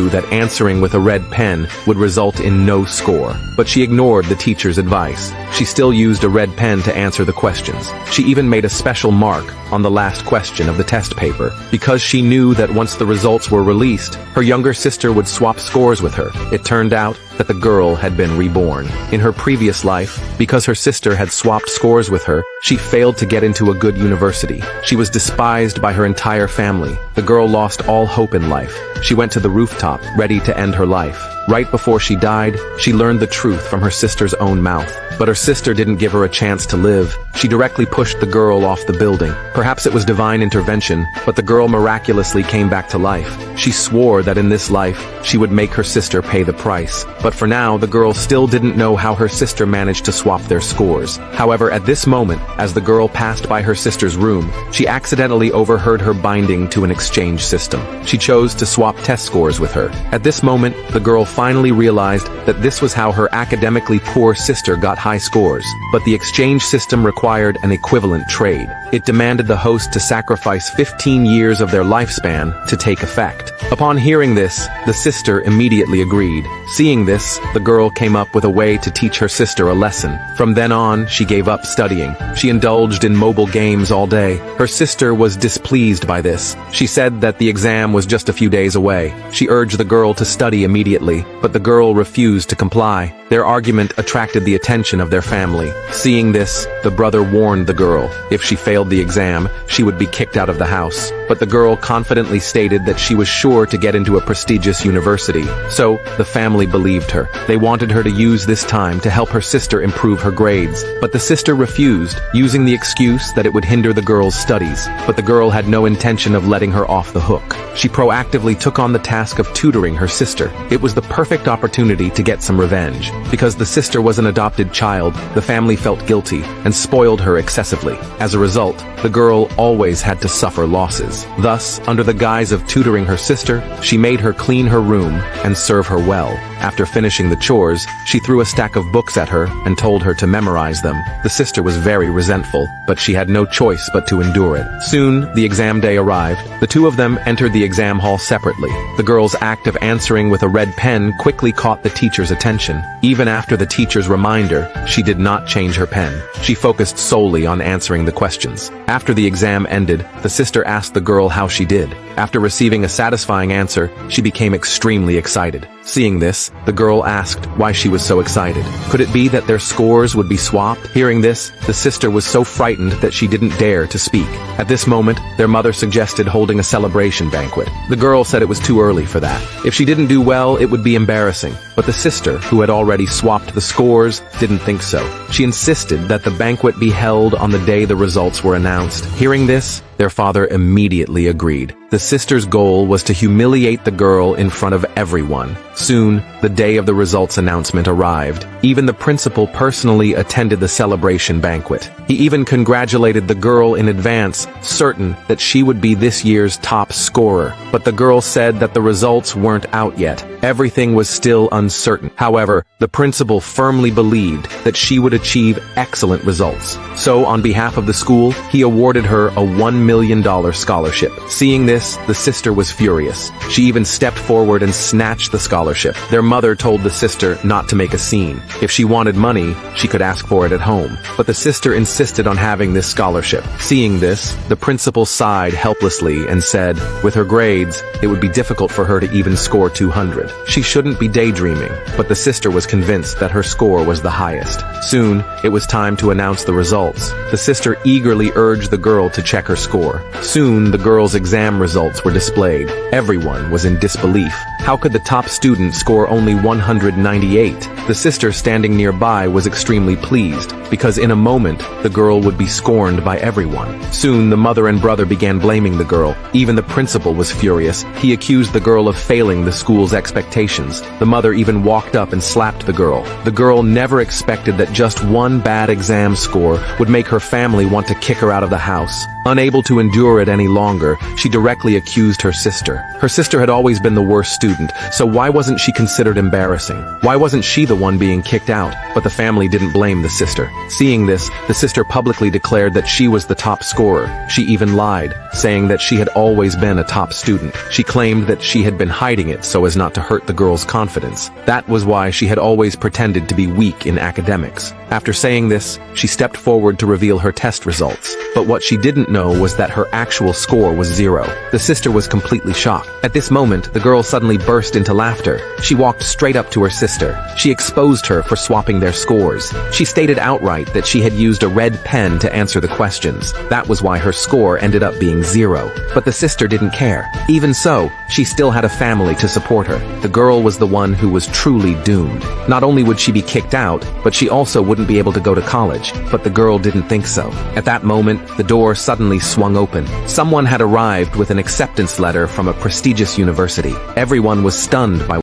that answering with a red pen would result in no score. But she ignored the teacher's advice. She still used a red pen to answer the questions. She even made a special mark on the last question of the test paper, because she knew that once the results were released, her younger sister would swap scores with her. It turned out that the girl had been reborn. In her previous life, because her sister had swapped scores with her, she failed to get into a good university. She was despised by her entire family. The girl lost all hope in life. She went to the rooftop, ready to end her life. Right before she died, she learned the truth from her sister's own mouth. But her sister didn't give her a chance to live. She directly pushed the girl off the building. Perhaps it was divine intervention, but the girl miraculously came back to life. She swore that in this life, she would make her sister pay the price. But for now, the girl still didn't know how her sister managed to swap their scores. However, at this moment, as the girl passed by her sister's room, she accidentally overheard her binding to an exchange system. She chose to swap test scores with her. At this moment, the girl finally realized that this was how her academically poor sister got high scores. But the exchange system required an equivalent trade. It demanded the host to sacrifice 15 years of their lifespan to take effect. Upon hearing this, the sister immediately agreed. Seeing this, the girl came up with a way to teach her sister a lesson. From then on, she gave up studying. She indulged in mobile games all day. Her sister was displeased by this. She said that the exam was just a few days away. She urged the girl to study immediately, but the girl refused to comply. Their argument attracted the attention of their family. Seeing this, the brother warned the girl. If she failed the exam, she would be kicked out of the house. But the girl confidently stated that she was sure to get into a prestigious university. So, the family believed her. They wanted her to use this time to help her sister improve her grades. But the sister refused, using the excuse that it would hinder the girl's studies. But the girl had no intention of letting her off the hook. She proactively took on the task of tutoring her sister. It was the perfect opportunity to get some revenge. Because the sister was an adopted child, the family felt guilty and spoiled her excessively. As a result, the girl always had to suffer losses. Thus, under the guise of tutoring her sister, she made her clean her room and serve her well. After finishing the chores, she threw a stack of books at her and told her to memorize them. The sister was very resentful, but she had no choice but to endure it. Soon, the exam day arrived. The two of them entered the exam hall separately. The girl's act of answering with a red pen quickly caught the teacher's attention. Even after the teacher's reminder, she did not change her pen. She focused solely on answering the questions. After the exam ended, the sister asked the girl how she did. After receiving a satisfying answer, she became extremely excited. Seeing this, the girl asked why she was so excited. Could it be that their scores would be swapped? Hearing this, the sister was so frightened that she didn't dare to speak. At this moment, their mother suggested holding a celebration banquet. The girl said it was too early for that. If she didn't do well, it would be embarrassing. But the sister, who had already swapped the scores, didn't think so. She insisted that the banquet be held on the day the results were announced. Hearing this, their father immediately agreed. The sister's goal was to humiliate the girl in front of everyone. Soon, the day of the results announcement arrived. Even the principal personally attended the celebration banquet. He even congratulated the girl in advance, certain that she would be this year's top scorer. But the girl said that the results weren't out yet. Everything was still uncertain. However, the principal firmly believed that she would achieve excellent results. So, on behalf of the school, he awarded her a $1 million scholarship. Seeing this, the sister was furious. She even stepped forward and snatched the scholarship. Their mother told the sister not to make a scene. If she wanted money, she could ask for it at home. But the sister insisted on having this scholarship. Seeing this, the principal sighed helplessly and said, with her grades, it would be difficult for her to even score 200. She shouldn't be daydreaming, but the sister was convinced that her score was the highest. Soon, it was time to announce the results. The sister eagerly urged the girl to check her score. Soon, the girl's exam results were displayed. Everyone was in disbelief. How could the top student score only 198? The sister standing nearby was extremely pleased, because in a moment, the girl would be scorned by everyone. Soon, the mother and brother began blaming the girl. Even the principal was furious. He accused the girl of failing the school's expectations. The mother even walked up and slapped the girl. The girl never expected that just one bad exam score would make her family want to kick her out of the house. Unable to endure it any longer, she directly accused her sister. Her sister had always been the worst student, so why wasn't she considered embarrassing? Why wasn't she the one being kicked out? But the family didn't blame the sister. Seeing this, the sister publicly declared that she was the top scorer. She even lied, saying that she had always been a top student. She claimed that she had been hiding it so as not to hurt the girl's confidence. That was why she had always pretended to be weak in academics. After saying this, she stepped forward to reveal her test results. But what she didn't know was that her actual score was 0. The sister was completely shocked. At this moment, the girl suddenly burst into laughter. She walked straight up to her sister. She exposed her for swapping their scores. She stated outright that she had used a red pen to answer the questions. That was why her score ended up being 0. But the sister didn't care. Even so, she still had a family to support her. The girl was the one who was truly doomed. Not only would she be kicked out, but she also wouldn't be able to go to college. But the girl didn't think so. At that moment, the door suddenly swung open. Someone had arrived with an acceptance letter from a prestigious university. Everyone was stunned by